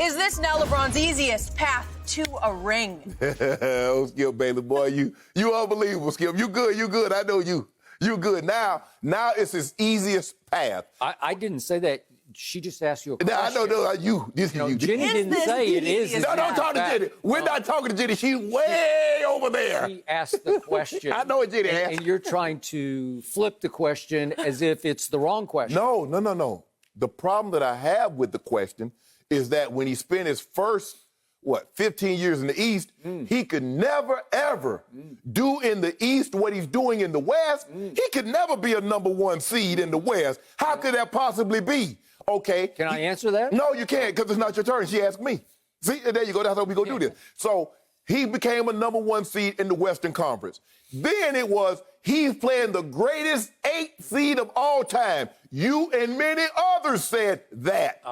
Is this now LeBron's easiest path to a ring? Oh, Skip Bayless, boy, you unbelievable, Skip. You good. I know you. You good. Now it's his easiest path. I didn't say that. She just asked you a question. I know, you. This No, is you. Jenny didn't say it is. No, don't talk to Jenny. We're not talking to Jenny. She's way over there. She asked the question. I know what Jenny asked. And you're trying to flip the question as if it's the wrong question. No. The problem that I have with the question is that when he spent his first, 15 years in the East, he could never, ever do in the East what he's doing in the West. He could never be a number one seed in the West. How could that possibly be? Okay. Can I answer that? No, you can't, because it's not your turn. She asked me. See, there you go. That's how we gonna do this. So he became a number one seed in the Western Conference. Then it was he's playing the greatest 8th seed of all time. You and many others said that.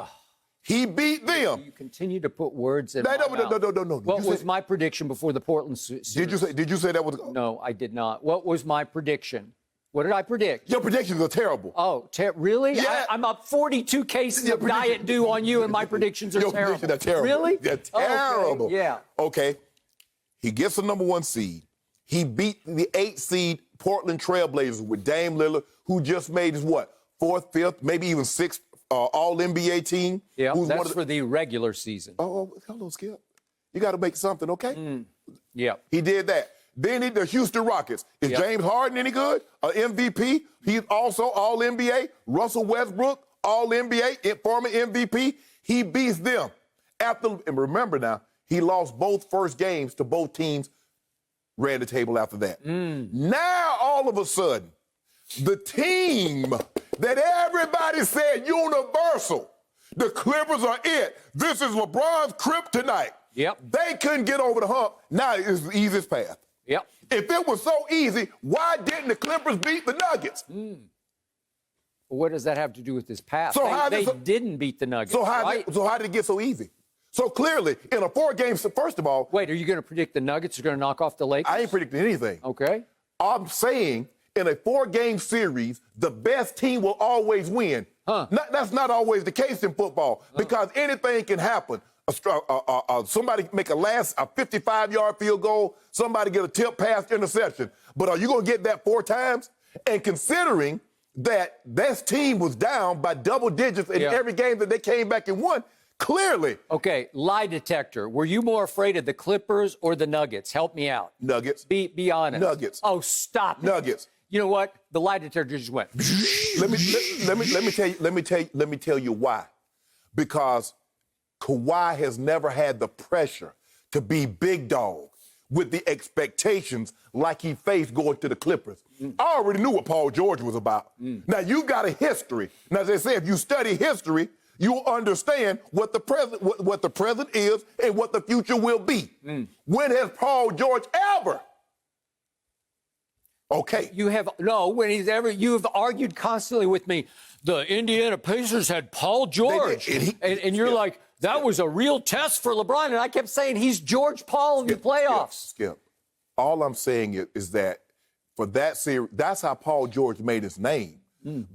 He beat them. You continue to put words in my mouth. No. What was my prediction before the Portland series? Did you say that was? No, I did not. What was my prediction? What did I predict? Your predictions are terrible. Oh, really? Yeah. I'm up 42 cases of diet due on you, and my predictions are Your terrible. predictions are terrible. Really? They're terrible. Okay, yeah. Okay. He gets the number one seed. He beat the 8th seed Portland Trailblazers with Dame Lillard, who just made his 4th, 5th, maybe even 6th All-NBA team. Yeah, that's for the regular season. Oh, hello, Skip. You got to make something, okay? Yeah. He did that. Then the Houston Rockets. Is James Harden any good? An MVP? He's also All-NBA. Russell Westbrook, All-NBA, former MVP. He beats them. And remember now, he lost both first games to both teams, ran the table after that. Now, all of a sudden, the team that everybody said universal, the Clippers are it. This is LeBron's kryptonite. Yep. They couldn't get over the hump. Now it's the easiest path. Yep. If it was so easy, why didn't the Clippers beat the Nuggets? What does that have to do with this path? So they didn't beat the Nuggets, So how did it get so easy? So clearly, in a 4-game, first of all... Wait, are you going to predict the Nuggets are going to knock off the Lakers? I ain't predicting anything. Okay. I'm saying in a 4-game series, the best team will always win. That's not always the case in football because anything can happen. Somebody make a 55-yard field goal, somebody get a tip pass interception. But are you going to get that 4 times? And considering that this team was down by double digits in every game that they came back and won, clearly. Okay, lie detector. Were you more afraid of the Clippers or the Nuggets? Help me out. Nuggets. Be honest. Nuggets. Oh, stop it. Nuggets. You know what? The lie detector just went. Let me tell you why. Because Kawhi has never had the pressure to be big dog with the expectations like he faced going to the Clippers. I already knew what Paul George was about. Now, you got a history. Now, as they say, if you study history, you'll understand what the present is and what the future will be. When has Paul George ever? Okay. You've argued constantly with me. The Indiana Pacers had Paul George. And you're like, that was a real test for LeBron. And I kept saying he's George Paul in the playoffs. Skip. All I'm saying is that for that series, that's how Paul George made his name,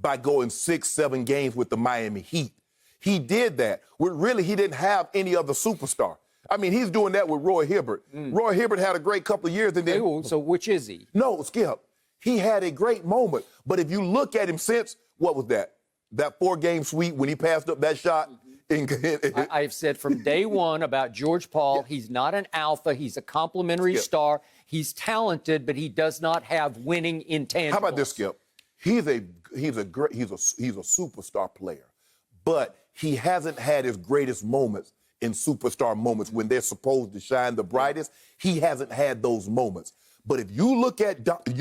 by going 6-7 games with the Miami Heat. He did that. He didn't have any other superstar. I mean, he's doing that with Roy Hibbert. Roy Hibbert had a great couple of years. And then, so which is he? No, Skip. He had a great moment. But if you look at him since, what was that? That 4-game sweep when he passed up that shot? I've said from day one about George Paul, he's not an alpha. He's a complimentary star. He's talented, but he does not have winning intangibles. How about this, Skip? He's a superstar player, but he hasn't had his greatest moments in superstar moments when they're supposed to shine the brightest. He hasn't had those moments. But if you look at Yoke and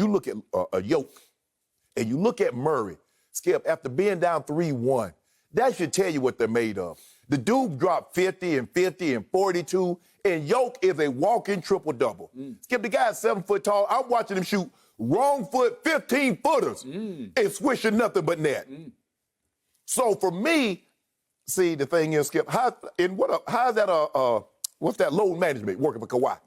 you look at Murray, Skip, after being down 3-1, that should tell you what they're made of. The dude dropped 50 and 50 and 42, and Yoke is a walking triple-double. Skip, the guy's 7 foot tall. I'm watching him shoot wrong foot 15-footers and swishing nothing but net. So for me, see, the thing is, Skip, how's that what's that load management working for Kawhi?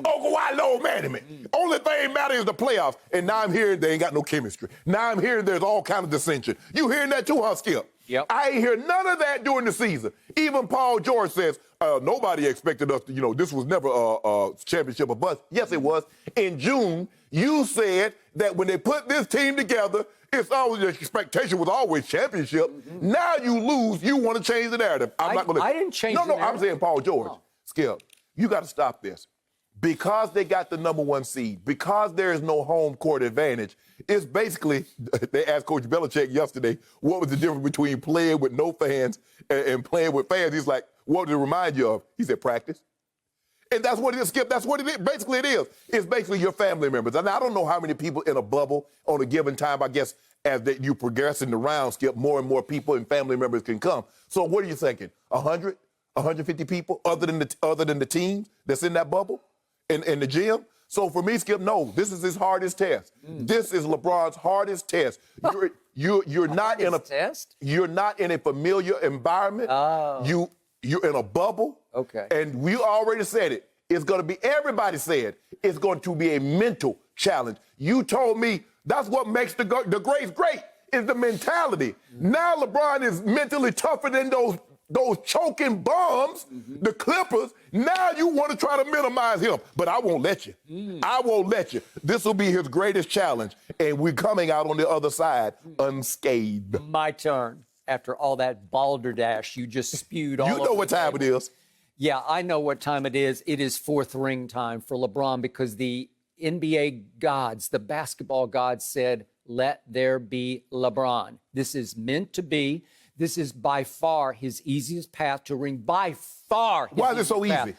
Oh, Kawhi load management. Only thing matters is the playoffs. And now I'm hearing they ain't got no chemistry. Now I'm hearing there's all kind of dissension. You hearing that too, huh, Skip? Yep. I ain't hear none of that during the season. Even Paul George says, nobody expected us to, this was never a championship of bust. Yes, it was. In June, you said that when they put this team together, it's always the expectation was always championship. Mm-hmm. Now you lose, you want to change the narrative. I didn't change the narrative. I'm saying Paul George. Oh. Skip, you got to stop this. Because they got the #1 seed, because there is no home court advantage, it's basically, they asked Coach Belichick yesterday, what was the difference between playing with no fans and playing with fans? He's like, what did it remind you of? He said, practice. And that's what it is, Skip. That's what it is. Basically, it is. It's basically your family members. And I don't know how many people in a bubble on a given time, I guess, as you progress in the round, Skip, more and more people and family members can come. So what are you thinking? 100, 150 people other than the teams that's in that bubble? In the gym. So for me, Skip, no, this is his hardest test. This is LeBron's hardest test. You're not in a test. You're not in a familiar environment. Oh. You're in a bubble. Okay. And we already said it. It's going to be, everybody said, it's going to be a mental challenge. You told me that's what makes the greats great, is the mentality. Now LeBron is mentally tougher than those choking bums, the Clippers. Now you want to try to minimize him, but I won't let you. I won't let you. This will be his greatest challenge, and we're coming out on the other side unscathed. My turn. After all that balderdash you just spewed all over. You know what time it is. Yeah, I know what time it is. It is fourth ring time for LeBron because the NBA gods, the basketball gods said, let there be LeBron. This is meant to be. This is by far his easiest path to ring. By far. Why is it so easy?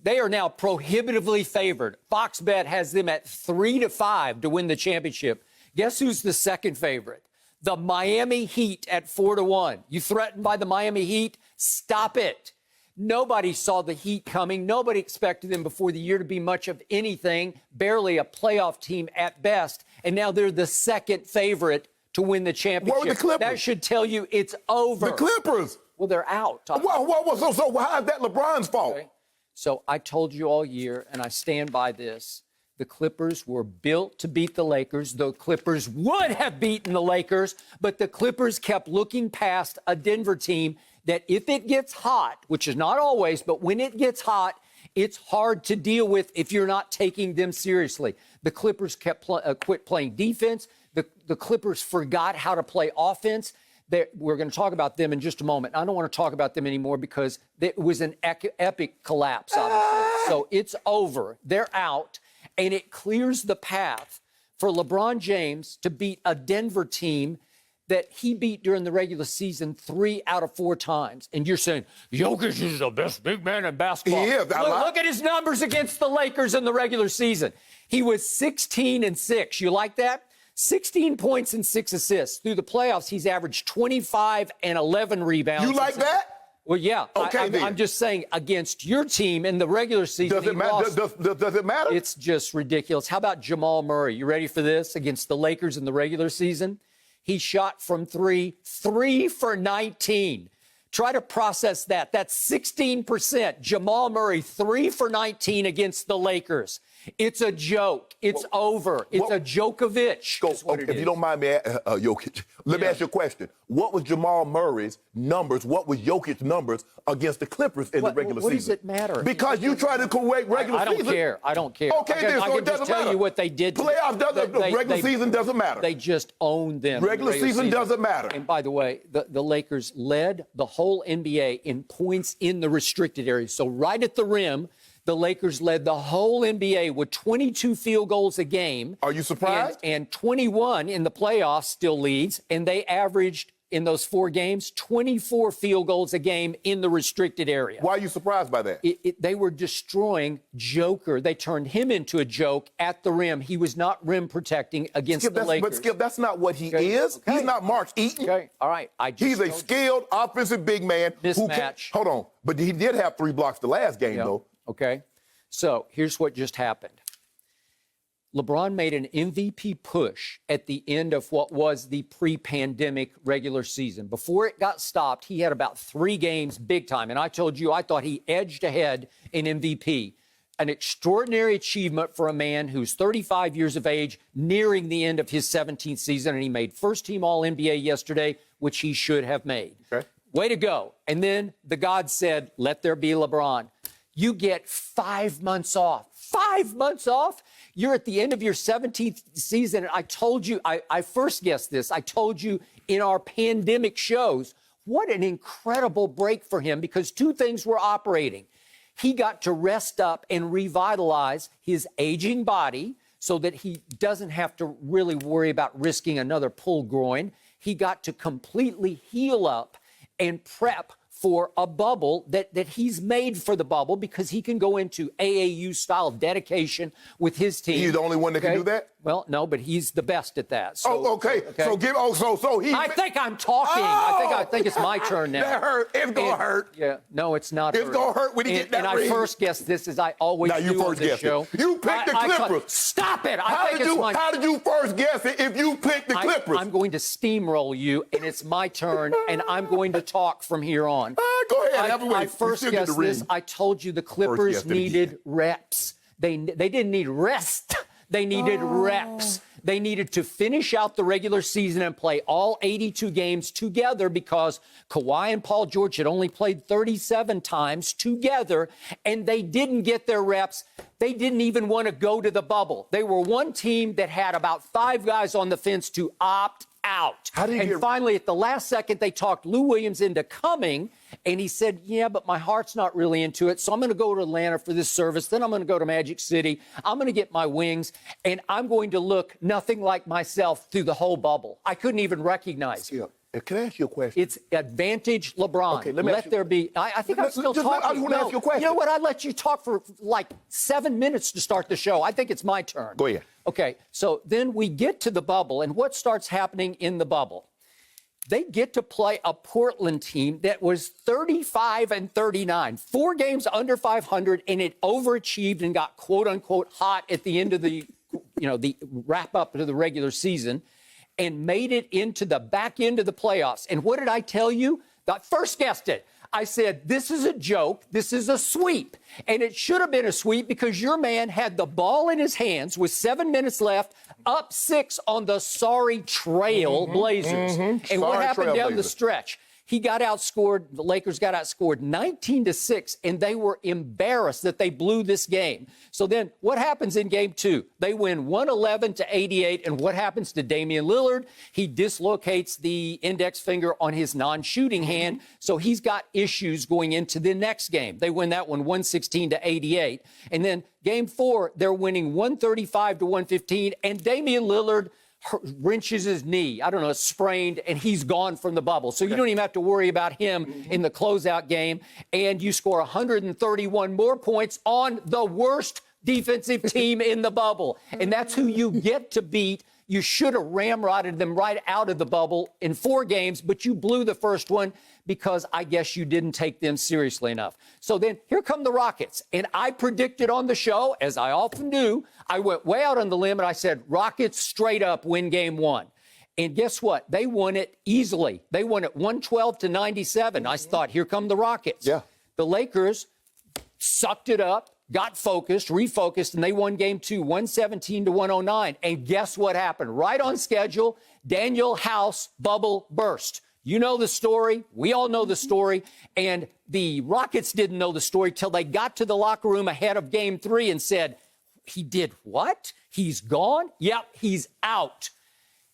They are now prohibitively favored. Fox Bet has them at 3-5 to win the championship. Guess who's the second favorite? The Miami Heat at 4-1. You threatened by the Miami Heat? Stop it. Nobody saw the Heat coming. Nobody expected them before the year to be much of anything, barely a playoff team at best. And now they're the second favorite to win the championship. What were the Clippers? That should tell you it's over. The Clippers. Well, they're out. So how is that LeBron's fault? Okay. So I told you all year, and I stand by this, the Clippers were built to beat the Lakers. The Clippers would have beaten the Lakers, but the Clippers kept looking past a Denver team that if it gets hot, which is not always, but when it gets hot, it's hard to deal with if you're not taking them seriously. The Clippers quit playing defense. The Clippers forgot how to play offense. We're going to talk about them in just a moment. I don't want to talk about them anymore because it was an epic collapse, obviously. So it's over. They're out. And it clears the path for LeBron James to beat a Denver team that he beat during the regular season 3 out of 4 times. And you're saying, Jokic is the best big man in basketball. He is. Look at his numbers against the Lakers in the regular season. He was 16-6. You like that? 16 points and 6 assists. Through the playoffs, he's averaged 25 and 11 rebounds. You like that? Well, yeah. Okay, I'm just saying, against your team in the regular season, does it matter? Does it matter? It's just ridiculous. How about Jamal Murray? You ready for this? Against the Lakers in the regular season, he shot from 3 for 19. Try to process that. That's 16%. Jamal Murray, 3 for 19 against the Lakers. It's a joke. It's over. It's a Djokovic. If you don't mind me, Jokic, let me ask you a question. What was Jamal Murray's numbers? What was Jokic's numbers against the Clippers in the regular season? What does it matter? Because you try to correct regular season. I don't care. I don't care. Okay, then, I can just tell you what they did. Playoffs doesn't. Regular season doesn't matter. They just owned them. Regular season doesn't matter. And by the way, the Lakers led the whole NBA in points in the restricted area. So right at the rim, the Lakers led the whole NBA with 22 field goals a game. Are you surprised? And 21 in the playoffs still leads. And they averaged, in those 4 games, 24 field goals a game in the restricted area. Why are you surprised by that? They were destroying Joker. They turned him into a joke at the rim. He was not rim protecting against the Lakers. But, Skip, that's not what he is. Okay. He's not Mark Eaton. Okay, all right. He's a skilled offensive big man. Mismatch. Hold on. But he did have 3 blocks the last game, though. Okay. So here's what just happened. LeBron made an MVP push at the end of what was the pre-pandemic regular season. Before it got stopped, he had about 3 games big time. And I told you, I thought he edged ahead in MVP. An extraordinary achievement for a man who's 35 years of age, nearing the end of his 17th season. And he made first-team All-NBA yesterday which he should have made. Okay. Way to go. And then the God said, let there be LeBron. You get 5 months off. 5 months off? You're at the end of your 17th season. And I told you, I first guessed this. I told you in our pandemic shows, what an incredible break for him, because two things were operating. He got to rest up and revitalize his aging body so that he doesn't have to really worry about risking another pull groin. He got to completely heal up and prep for a bubble that he's made for the bubble, because he can go into AAU-style dedication with his team. He's the only one that can do that? Well, no, but he's the best at that. So, okay. So he. I think I'm talking. Oh! I think it's my turn now. That hurt. It's gonna hurt. Yeah. No, it's not. It's gonna hurt when you get that ring. And I first guessed this, as I always do on this show. You picked the Clippers. Stop it. How did you first guess it if you picked the Clippers? I'm going to steamroll you, and it's my turn, and I'm going to talk from here on. Go ahead. I first guessed this. I told you the Clippers needed reps. They didn't need rest. They needed reps. They needed to finish out the regular season and play all 82 games together, because Kawhi and Paul George had only played 37 times together, and they didn't get their reps. They didn't even want to go to the bubble. They were one team that had about 5 guys on the fence to opt out. Finally, at the last second, they talked Lou Williams into coming, and he said, yeah, but my heart's not really into it, so I'm going to go to Atlanta for this service. Then I'm going to go to Magic City. I'm going to get my wings, and I'm going to look nothing like myself through the whole bubble. I couldn't even recognize him. Can I ask you a question? It's advantage LeBron. Okay, let there be. I think I'm still talking. I just want to ask you a question. You know what? I let you talk for like 7 minutes to start the show. I think it's my turn. Go ahead. Okay, so then we get to the bubble, and what starts happening in the bubble? They get to play a Portland team that was 35-39, 4 games under 500, and it overachieved and got quote unquote hot at the end of the wrap up to the regular season, and made it into the back end of the playoffs. And what did I tell you? I first guessed it. I said, this is a joke. This is a sweep. And it should have been a sweep, because your man had the ball in his hands with 7 minutes left, up 6 on the sorry Trail Blazers. And what happened down the stretch? He got outscored. The Lakers got outscored 19-6, and they were embarrassed that they blew this game. So then what happens in game 2? They win 111-88, and what happens to Damian Lillard? He dislocates the index finger on his non-shooting hand, so he's got issues going into the next game. They win that one 116-88. And then game 4, they're winning 135-115, and Damian Lillard wrenches his knee, sprained, and he's gone from the bubble. So you don't even have to worry about him in the closeout game. And you score 131 more points on the worst defensive team in the bubble. And that's who you get to beat. You should have ramrodded them right out of the bubble in 4 games, but you blew the first one because I guess you didn't take them seriously enough. So then here come the Rockets. And I predicted on the show, as I often do, I went way out on the limb and I said, Rockets straight up win game 1. And guess what? They won it easily. They won it 112-97. I thought, here come the Rockets. Yeah. The Lakers sucked it up, got focused, refocused, and they won game 2, 117-109. And guess what happened? Right on schedule, Daniel House bubble burst. You know the story. We all know the story. And the Rockets didn't know the story till they got to the locker room ahead of game 3 and said, he did what? He's gone? Yep, he's out.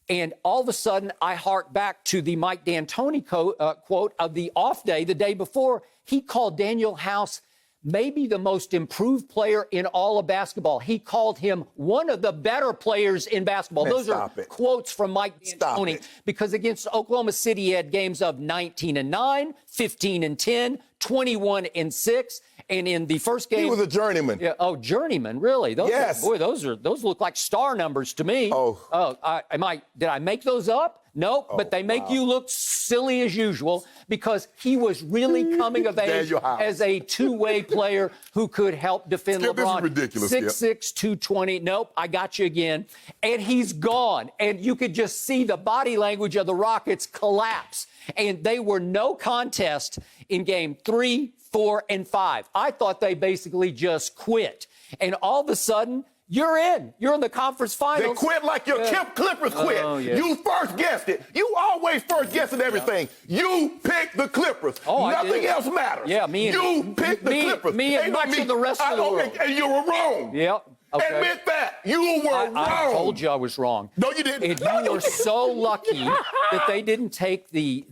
And all of a sudden, I hark back to the Mike D'Antoni quote of the off day, the day before. He called Daniel House maybe the most improved player in all of basketball. He called him one of the better players in basketball. Those are quotes from Mike D'Antoni, because against Oklahoma City, he had games of 19-9, 15-10, 21-6. And in the first game, he was a journeyman. Yeah, journeyman, really? Yes. Those look like star numbers to me. Did I make those up? Nope, but they make you look silly as usual, because he was really coming of age as a two-way player who could help defend LeBron. This is ridiculous. 6'6", 220. Nope, I got you again. And he's gone. And you could just see the body language of the Rockets collapse. And they were no contest in game 3, 4, and 5. I thought they basically just quit. And all of a sudden, You're in. You're in the conference finals. They quit like your Clippers quit. Oh, yeah. You first guessed it. You always first guessing everything. Yeah. You picked the Clippers. Oh, Nothing else matters. Yeah, you picked the Clippers. Me and much of the rest of the world. And you were wrong. Yep. Okay. Admit that. You were wrong. I told you I was wrong. No, you didn't. And you were so lucky that they didn't take the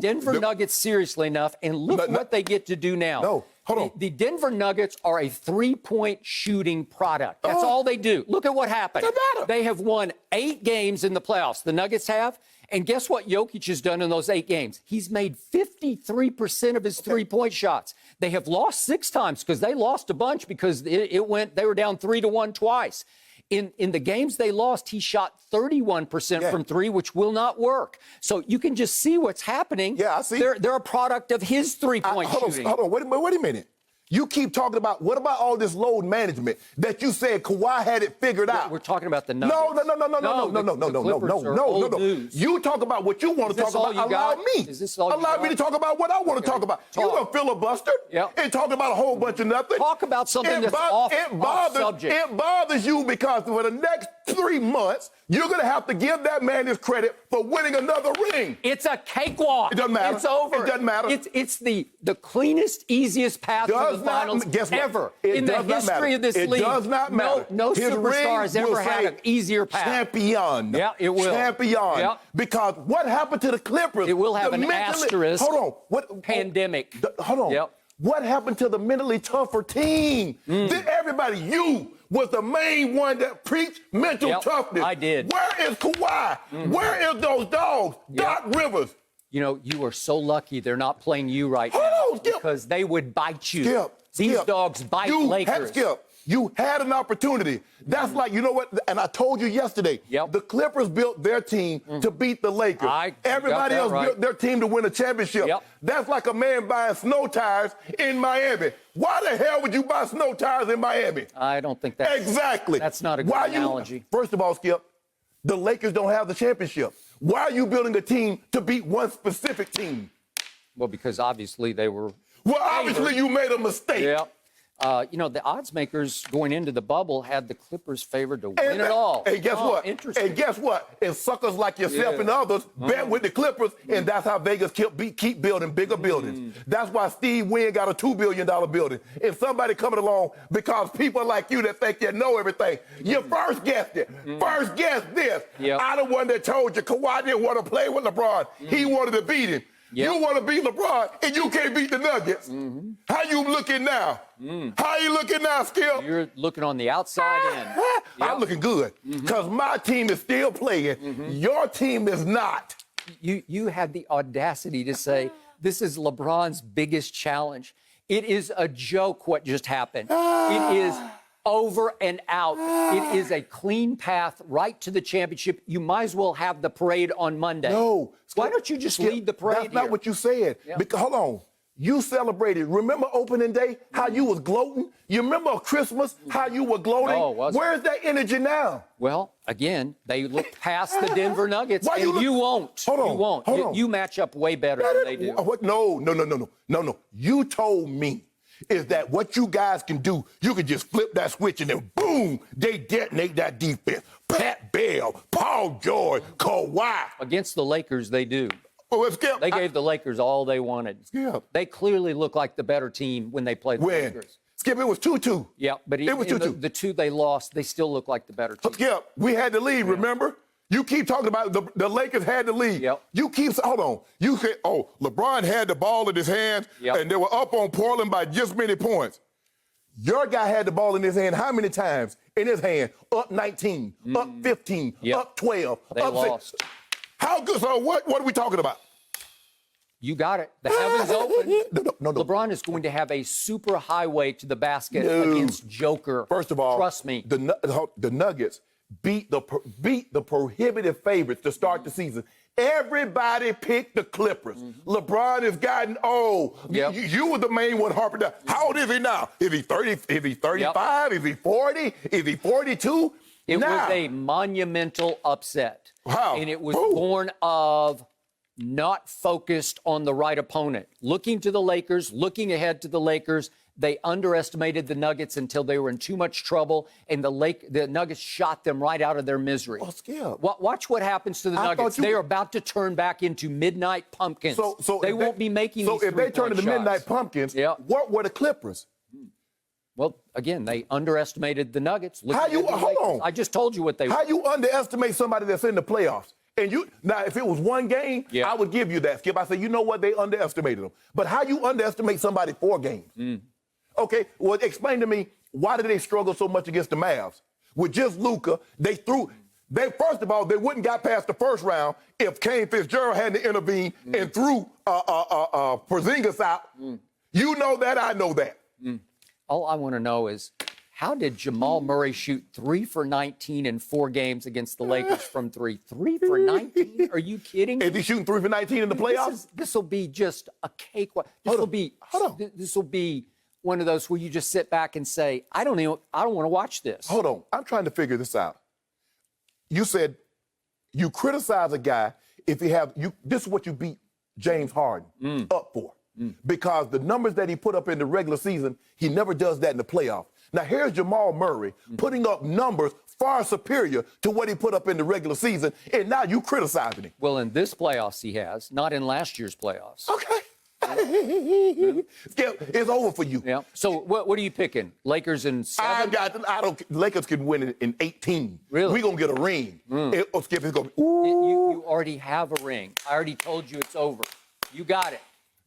Denver Nuggets seriously enough. And look what they get to do now. No, hold on. The Denver Nuggets are a three-point shooting product. That's all they do. Look at what happened. Doesn't matter. They have won 8 games in the playoffs. The Nuggets have. And guess what Jokic has done in those 8 games? He's made 53% of his three-point shots. They have lost 6 times because they lost a bunch because they were down 3-1 twice. In the games they lost, he shot 31% from 3, which will not work. So you can just see what's happening. Yeah, I see. They're a product of his three-point shooting. Hold on, wait a minute. You keep talking about, what about all this load management that you said Kawhi had it figured out? We're talking about the Nuggets. No. You talk about what you want to talk about. Allow me. Is this all Allow me to talk about what I want to talk about. You a filibuster and talk about a whole bunch of nothing. Talk about something that's off subject. It bothers you because for the next 3 months, you're going to have to give that man his credit for winning another ring. It's a cakewalk. It doesn't matter. It's over. It doesn't matter. It's the cleanest, easiest path to the finals ever in the history of this league. It does not matter. No superstar has ever had an easier path. Champion. Yeah, it will. Champion. Yeah. Because what happened to the Clippers? It will have an asterisk. Hold on. What pandemic? Hold on. Yep. What happened to the mentally tougher team? Everybody, you was the main one that preached mental toughness. I did. Where is Kawhi? Where is those dogs? Doc Rivers. You know, you are so lucky they're not playing you right now because they would bite you. These dogs bite Lakers. You had an opportunity. That's like, you know what? And I told you yesterday, the Clippers built their team to beat the Lakers. Everybody else built their team to win a championship. That's like a man buying snow tires in Miami. Why the hell would you buy snow tires in Miami? I don't think that's exactly. That's not a good analogy. First of all, Skip, the Lakers don't have the championship. Why are you building a team to beat one specific team? Well, because obviously they were. Well, obviously you made a mistake. Yeah. You know, the odds makers going into the bubble had the Clippers favored to win it all. And guess what? Interesting. And guess what? And suckers like yourself and others bet with the Clippers, and that's how Vegas keep building bigger buildings. That's why Steve Wynn got a $2 billion building. And somebody coming along because people like you that think you know everything, you first guessed it. First guessed this. I the one that told you Kawhi didn't want to play with LeBron. He wanted to beat him. You want to beat LeBron, and you can't beat the Nuggets. How you looking now? How you looking now, Skip? You're looking on the outside end. I'm looking good because my team is still playing. Your team is not. You had the audacity to say this is LeBron's biggest challenge. It is a joke what just happened. It is over and out. It is a clean path right to the championship. You might as well have the parade on Monday. No. Why don't you just lead the parade? That's not what you said. Because, hold on. You celebrated. Remember opening day, how you was gloating? You remember Christmas, how you were gloating? Where's that energy now? Well, again, they look past the Denver Nuggets, Why and you won't. Hold on. You won't. Hold on. You match up way better than they do. What? No. You told me is that what you guys can do, you can just flip that switch and then boom, they detonate that defense. Pat Bell, Paul George, Kawhi. Against the Lakers, they do. Well, Skip, they gave the Lakers all they wanted. Skip. They clearly look like the better team when they played the Lakers. Skip, it was 2-2. Yeah, but it was 2-2. The two they lost, they still look like the better team. Skip, we had the lead, remember? You keep talking about the Lakers had the lead. You keep, hold on. You said, LeBron had the ball in his hand, and they were up on Portland by just many points. Your guy had the ball in his hand how many times? In his hand, up 19, up 15, up 12, they up lost. 6. How good? So what are we talking about? You got it. The heavens open. No. LeBron is going to have a super highway to the basket against Joker. First of all, trust me. The Nuggets beat the prohibitive favorites to start the season. Everybody picked the Clippers. LeBron has gotten old. You were the main one harping down. How old is he now? Is he 30? Is he 35? Is he 40? Is he 42? It was a monumental upset. How? And it was born of not focused on the right opponent. Looking to the Lakers, looking ahead to the Lakers, They underestimated the Nuggets until they were in too much trouble, and the Nuggets shot them right out of their misery. Oh, Skip. Watch what happens to the Nuggets. They are about to turn back into midnight pumpkins. So they won't be making these So if they turn into shots. midnight pumpkins, what were the Clippers? Well, again, they underestimated the Nuggets. Hold on. I just told you what they were. How you underestimate somebody that's in the playoffs? And now, if it was one game, I would give you that, Skip. I say, you know what? They underestimated them. But how you underestimate somebody 4 games? Okay, well, explain to me, why did they struggle so much against the Mavs? With just Luka, first of all, they wouldn't got past the first round if Kane Fitzgerald hadn't intervened and threw Porzingis out. You know that, I know that. All I want to know is, how did Jamal Murray shoot 3 for 19 in 4 games against the Lakers from 3? 3 for 19? Are you kidding? Is he shooting 3 for 19 in the playoffs? This will be just a cakewalk. This will be one of those where you just sit back and say, I don't want to watch this. Hold on. I'm trying to figure this out. You said you criticize a guy if this is what you beat James Harden up for. Because the numbers that he put up in the regular season, he never does that in the playoffs. Now, here's Jamal Murray putting up numbers far superior to what he put up in the regular season, and now you criticizing him. Well, in this playoffs he has, not in last year's playoffs. Okay. Skip, it's over for you. Yeah. So what are you picking? Lakers in 7? Lakers can win in 18. Really? We're going to get a ring. Skip, it's going to be, You already have a ring. I already told you it's over. You got it.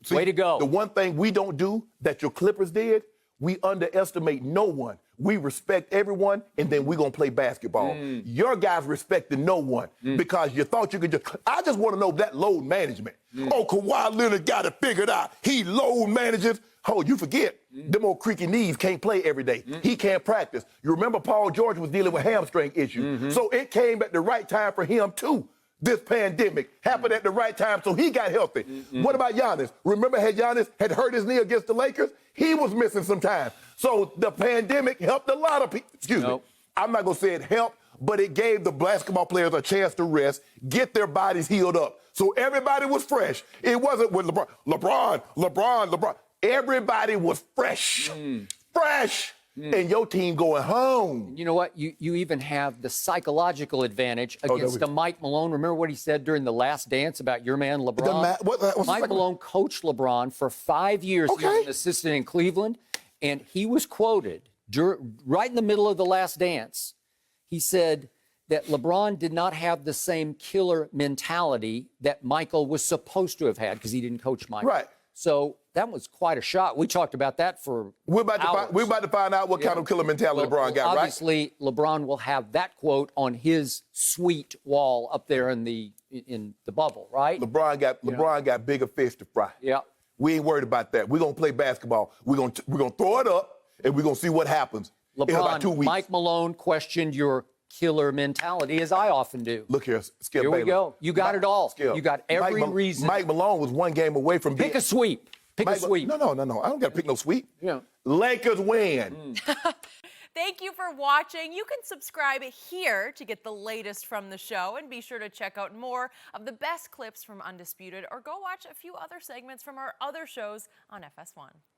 See, way to go. The one thing we don't do that your Clippers did, we underestimate no one. We respect everyone, and then we're going to play basketball. Your guys respected no one because you thought you could just... I just want to know that load management. Oh, Kawhi Leonard got it figured out. He load manages. Oh, you forget. Them old creaky knees can't play every day. He can't practice. You remember Paul George was dealing with hamstring issues. So it came at the right time for him, too. This pandemic happened at the right time, so he got healthy. What about Giannis? Remember, Giannis had hurt his knee against the Lakers? He was missing some time. So the pandemic helped a lot of people. Excuse me. I'm not going to say it helped, but it gave the basketball players a chance to rest, get their bodies healed up. So everybody was fresh. It wasn't with LeBron. Everybody was fresh. Fresh. And your team going home. You know what? You even have the psychological advantage against Mike Malone. Remember what he said during The Last Dance about your man, LeBron? Mike Malone coached LeBron for 5 years. He was an assistant in Cleveland. And he was quoted right in the middle of The Last Dance. He said that LeBron did not have the same killer mentality that Michael was supposed to have had because he didn't coach Michael. Right. So that was quite a shot. We talked about that for We're about hours. to find out what kind of killer mentality LeBron got, right? Obviously, LeBron will have that quote on his suite wall up there in the bubble, right? LeBron got bigger fish to fry. Yeah. We ain't worried about that. We're going to play basketball. We're going to throw it up, and we're going to see what happens in about 2 weeks. Mike Malone questioned your killer mentality, as I often do. Look here, Skip Here Bayless. we go. You got it all. Skip. You got every reason. Mike Malone was 1 game away from Pick a sweep. Pick a sweep. No. I don't got to pick no sweep. Yeah. Lakers win. Thank you for watching. You can subscribe here to get the latest from the show, and be sure to check out more of the best clips from Undisputed, or go watch a few other segments from our other shows on FS1.